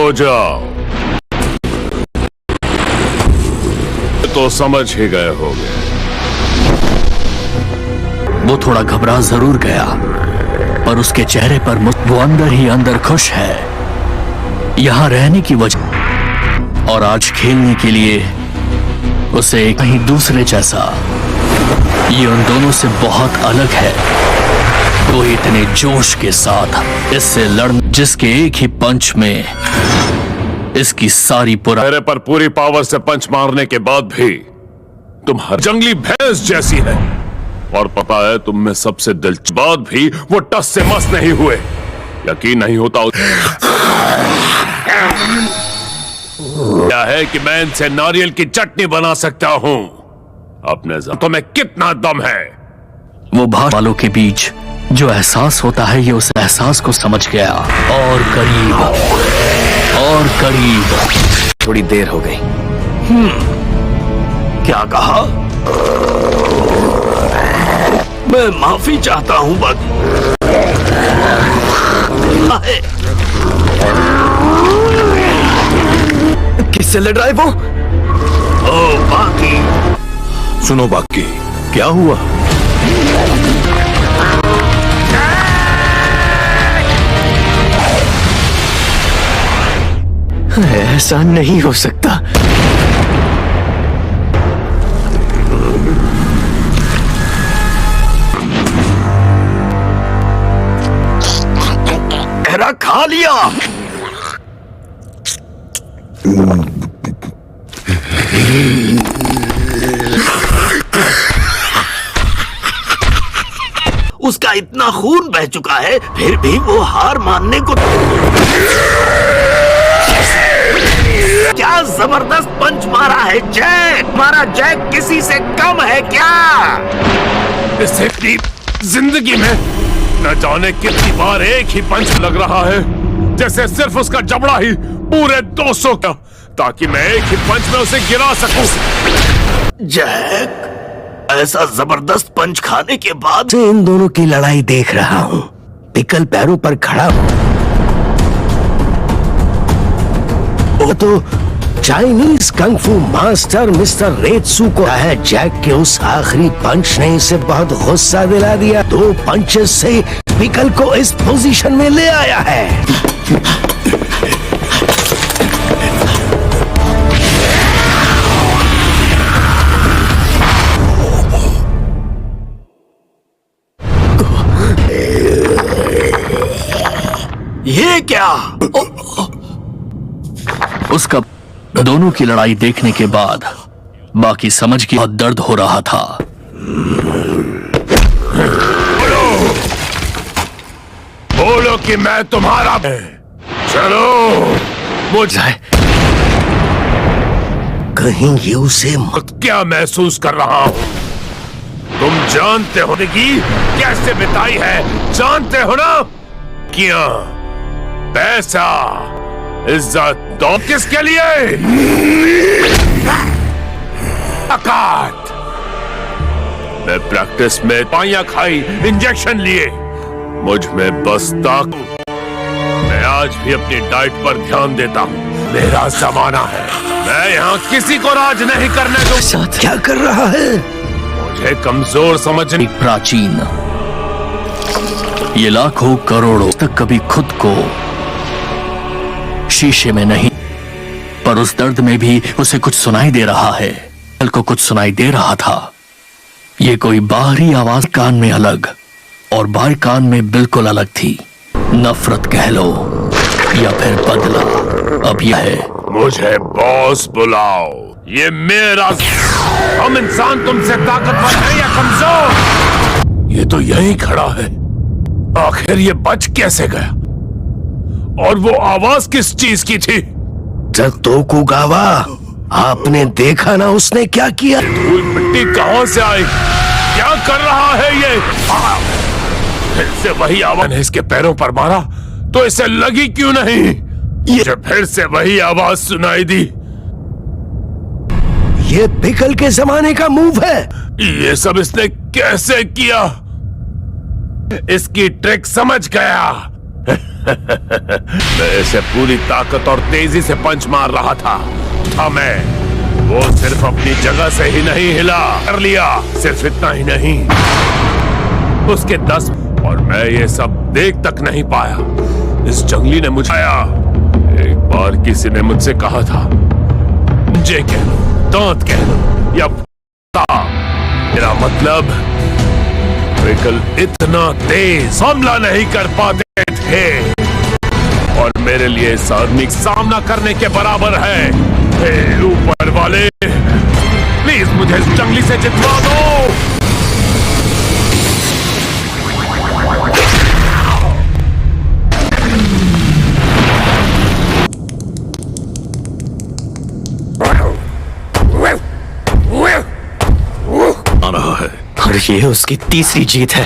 हो जाओ। तो समझ ही गए होगे। वो थोड़ा घबरा जरूर गया, पर उसके चेहरे पर वो अंदर ही अंदर खुश है। यहां रहने की वजह और आज खेलने के लिए उसे कहीं दूसरे जैसा। ये उन दोनों से बहुत अलग है। वो इतने जोश के साथ इससे लड़ने, जिसके एक ही पंच में इसकी सारी मेरे पर पूरी पावर से पंच मारने के बाद भी तुम हर जंगली भैंस जैसी है। और पता है, तुम में सबसे दिलचस्प बात भी वो टस से मस नहीं हुए। यकीन नहीं होता क्या है कि मैं इनसे नारियल की चटनी बना सकता हूं। अपने तो में कितना दम है। वो भाषा वालों के बीच जो एहसास होता है, ये उस एहसास को समझ गया। और करीब थोड़ी देर हो गई। क्या कहा? मैं माफी चाहता हूं बाकी। किससे लड़ रहा है वो? ओ बाकी। सुनो बाकी, क्या हुआ? ऐसा नहीं हो सकता। गहरा खा लिया। उसका इतना खून बह चुका है, फिर भी वो हार मानने को। क्या जबरदस्त पंच मारा है जैक! हमारा जैक किसी से कम है क्या? इसे अपनी जिंदगी में न जाने कितनी बार एक ही पंच लग रहा है, जैसे सिर्फ उसका जबड़ा ही पूरे 200 का, ताकि मैं एक ही पंच में उसे गिरा सकूं। जैक, ऐसा जबरदस्त पंच खाने के बाद से इन दोनों की लड़ाई देख रहा हूं। पिकल पैरों पर खड़ा वो तो चाइनीज कंग फू मास्टर मिस्टर रेत्सु को है। जैक के उस आखिरी पंच ने इसे बहुत गुस्सा दिला दिया। 2 पंचेस से पिकल को इस पोजीशन में ले आया है। ये क्या? उसका दोनों की लड़ाई देखने के बाद बाकी समझ की बहुत दर्द हो रहा था। बोलो कि मैं तुम्हारा। चलो मुझे कहीं ये उसे क्या महसूस कर रहा हूं। तुम जानते हो कि कैसे बिताई है, जानते हो ना? क्या पैसा, इज्जत, दौलत किसके लिए? ताकत। मैं प्रैक्टिस में पाइयां खाई, इंजेक्शन लिए, मुझ में बस ताकत। मैं आज भी अपनी डाइट पर ध्यान देता हूं। मेरा जमाना है, मैं यहाँ किसी को राज नहीं करने दूं। साथ क्या कर रहा है? मुझे कमजोर समझने। प्राचीन, ये लाखों करोड़ों तक कभी खुद को शीशे में नहीं, पर उस दर्द में भी उसे कुछ सुनाई दे रहा है। कल को कुछ सुनाई दे रहा था। ये कोई बाहरी आवाज कान में अलग और बाहर कान में बिल्कुल अलग थी। नफरत कह लो या फिर बदला। अब यह है, मुझे बॉस बुलाओ। ये मेरा। हम इंसान तुमसे ताकतवर हैं या कमजोर? ये तो यहीं खड़ा है। आखिर ये बच कैसे गया? और वो आवाज किस चीज की थी? तोकुगावा, आपने देखा ना उसने क्या किया? धूल मिट्टी कहां से आई? क्या कर रहा है ये? फिर से वही आवाज ने इसके पैरों पर मारा तो इसे लगी क्यों नहीं? ये फिर से वही आवाज सुनाई दी। ये पिकल के जमाने का मूव है। ये सब इसने कैसे किया? इसकी ट्रिक समझ गया। मैं इसे पूरी ताकत और तेजी से पंच मार रहा था मैं। वो सिर्फ अपनी जगह से ही नहीं हिला, कर लिया। सिर्फ इतना ही नहीं, उसके 10 और मैं ये सब देख तक नहीं पाया। इस जंगली ने मुझे आया। एक बार किसी ने मुझसे कहा था, जे कह लो, दांत कह लो या मेरा मतलब विकल इतना तेज हमला नहीं कर पाते थे और मेरे लिए इस आदमी का सामना करने के बराबर है। हे ऊपर वाले, प्लीज मुझे इस जंगली से जितवा दो। आ रहा है और ये उसकी तीसरी जीत है।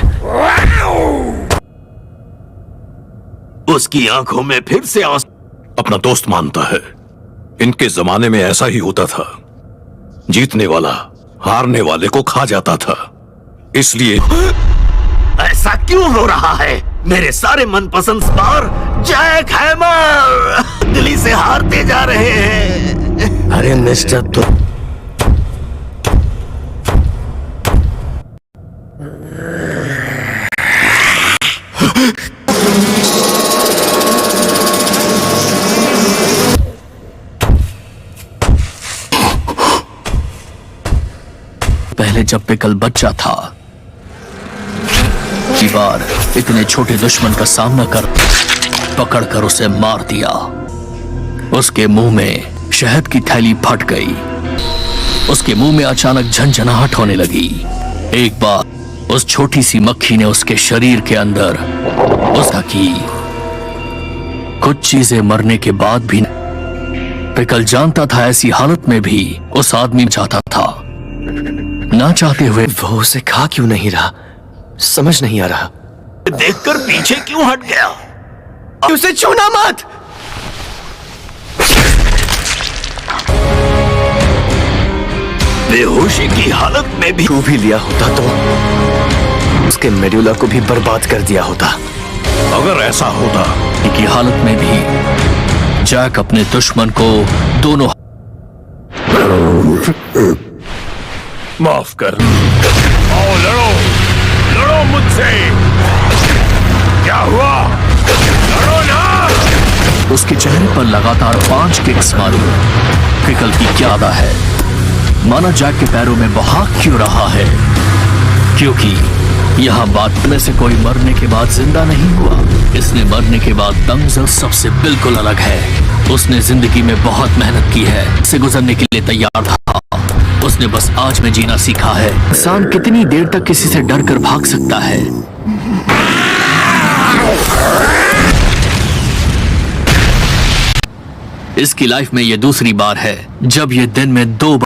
उसकी आंखों में फिर से आंसू। अपना दोस्त मानता है। इनके जमाने में ऐसा ही होता था, जीतने वाला हारने वाले को खा जाता था। इसलिए ऐसा क्यों हो रहा है? मेरे सारे मनपसंद स्टार जैक हैमर दिल्ली से हारते जा रहे हैं। अरे मिस्टर, तो पहले जब पिकल बच्चा था, की बार इतने छोटे दुश्मन का सामना कर पकड़कर उसे मार दिया। उसके मुंह में शहद की थैली फट गई। उसके मुंह में अचानक झंझनाहट होने लगी। एक बार उस छोटी सी मक्खी ने उसके शरीर के अंदर उसका की। कुछ चीजें मरने के बाद भी पिकल जानता था ऐसी हालत में भी उस आदमी चाहता था, ना चाहते हुए। वो उसे खा क्यों नहीं रहा, समझ नहीं आ रहा। देखकर पीछे क्यों हट गया? उसे छूना मत। बेहोशी की हालत में भी छू भी लिया होता तो उसके मेडुला को भी बर्बाद कर दिया होता। अगर ऐसा होता की हालत में भी जैक अपने दुश्मन को दोनों माफ कर। आओ लड़ो, लड़ो मुझसे। क्या हुआ? लड़ो ना। उसके चेहरे पर लगातार 5 किक्स मारी। पिकल की क्या अदा है, माना जैक के पैरों में बहा क्यों रहा है? क्योंकि यहाँ बात में से कोई मरने के बाद जिंदा नहीं हुआ। इसने मरने के बाद दंगल सबसे बिल्कुल अलग है। उसने जिंदगी में बहुत मेहनत की है, से गुजरने के लिए तैयार था। उसने बस आज में जीना सीखा है। इंसान कितनी देर तक किसी से डर कर भाग सकता है? इसकी लाइफ में ये दूसरी बार है जब ये दिन में 2 बार